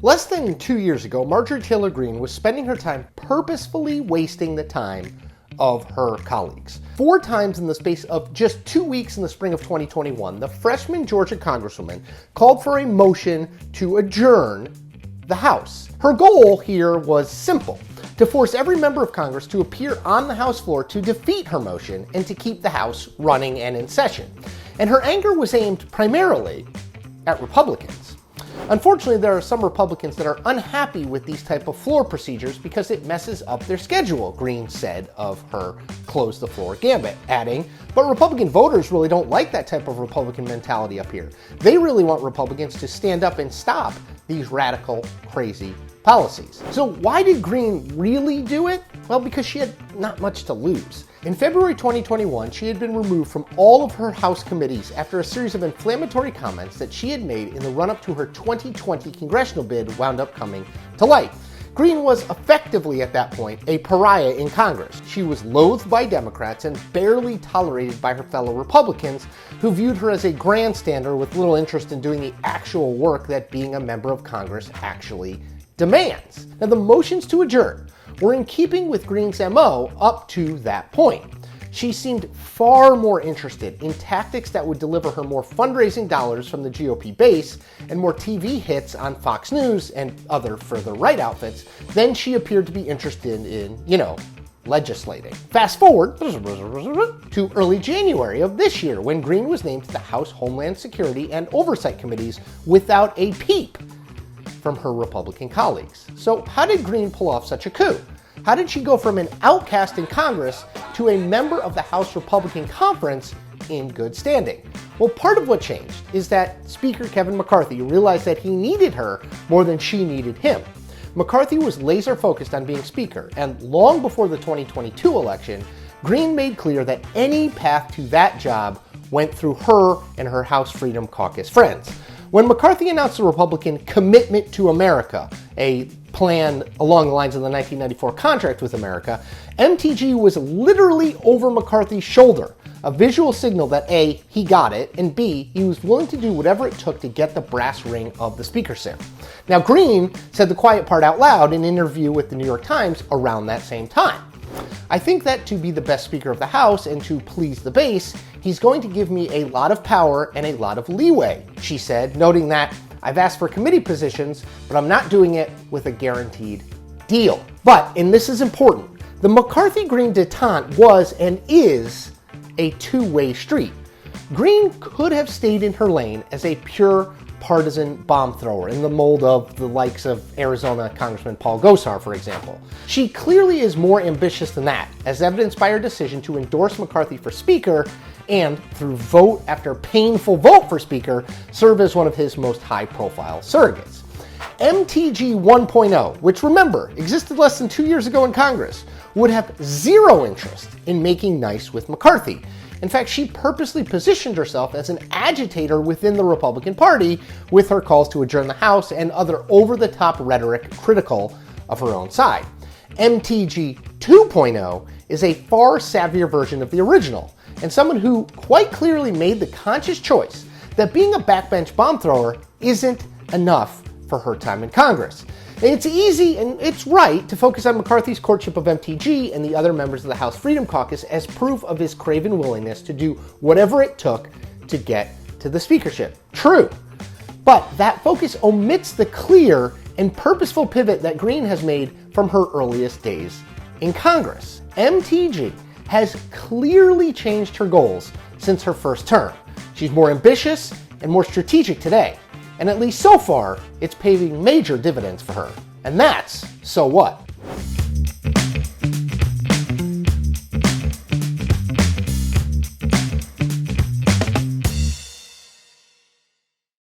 Less than 2 years ago, Marjorie Taylor Greene was spending her time purposefully wasting the time of her colleagues. 4 times in the space of just 2 weeks in the spring of 2021, the freshman Georgia congresswoman called for a motion to adjourn the House. Her goal here was simple: to force every member of Congress to appear on the House floor to defeat her motion and to keep the House running and in session. And her anger was aimed primarily at Republicans. Unfortunately, there are some Republicans that are unhappy with these type of floor procedures because it messes up their schedule, Greene said of her close the floor gambit, adding, but Republican voters really don't like that type of Republican mentality up here. They really want Republicans to stand up and stop these radical, crazy policies. So why did Greene really do it? Well, because she had not much to lose. In February 2021, she had been removed from all of her House committees after a series of inflammatory comments that she had made in the run-up to her 2020 congressional bid wound up coming to light. Greene was effectively, at that point, a pariah in Congress. She was loathed by Democrats and barely tolerated by her fellow Republicans, who viewed her as a grandstander with little interest in doing the actual work that being a member of Congress actually demands. Now, the motions to adjourn were in keeping with Greene's MO up to that point. She seemed far more interested in tactics that would deliver her more fundraising dollars from the GOP base and more TV hits on Fox News and other further right outfits than she appeared to be interested in, legislating. Fast forward to early January of this year, when Greene was named to the House Homeland Security and Oversight Committees without a peep from her Republican colleagues. So how did Greene pull off such a coup? How did she go from an outcast in Congress to a member of the House Republican Conference in good standing? Well, part of what changed is that Speaker Kevin McCarthy realized that he needed her more than she needed him. McCarthy was laser focused on being Speaker, and long before the 2022 election, Greene made clear that any path to that job went through her and her House Freedom Caucus friends. When McCarthy announced the Republican Commitment to America, a plan along the lines of the 1994 contract with America, MTG was literally over McCarthy's shoulder, a visual signal that A, he got it, and B, he was willing to do whatever it took to get the brass ring of the speaker sim. Now, Greene said the quiet part out loud in an interview with the New York Times around that same time. I think that to be the best Speaker of the House and to please the base, he's going to give me a lot of power and a lot of leeway, she said, noting that I've asked for committee positions, but I'm not doing it with a guaranteed deal. But, and this is important, the McCarthy-Greene detente was and is a two-way street. Greene could have stayed in her lane as a pure partisan bomb thrower in the mold of the likes of Arizona Congressman Paul Gosar, for example. She clearly is more ambitious than that, as evidenced by her decision to endorse McCarthy for Speaker and, through vote after painful vote for Speaker, serve as one of his most high-profile surrogates. MTG 1.0, which remember, existed less than 2 years ago in Congress, would have zero interest in making nice with McCarthy. In fact, she purposely positioned herself as an agitator within the Republican Party with her calls to adjourn the House and other over-the-top rhetoric critical of her own side. MTG 2.0 is a far savvier version of the original, and someone who quite clearly made the conscious choice that being a backbench bomb thrower isn't enough for her time in Congress. It's easy and it's right to focus on McCarthy's courtship of MTG and the other members of the House Freedom Caucus as proof of his craven willingness to do whatever it took to get to the speakership. True. But that focus omits the clear and purposeful pivot that Greene has made from her earliest days in Congress. MTG has clearly changed her goals since her first term. She's more ambitious and more strategic today. And at least so far, it's paving major dividends for her. And that's so what?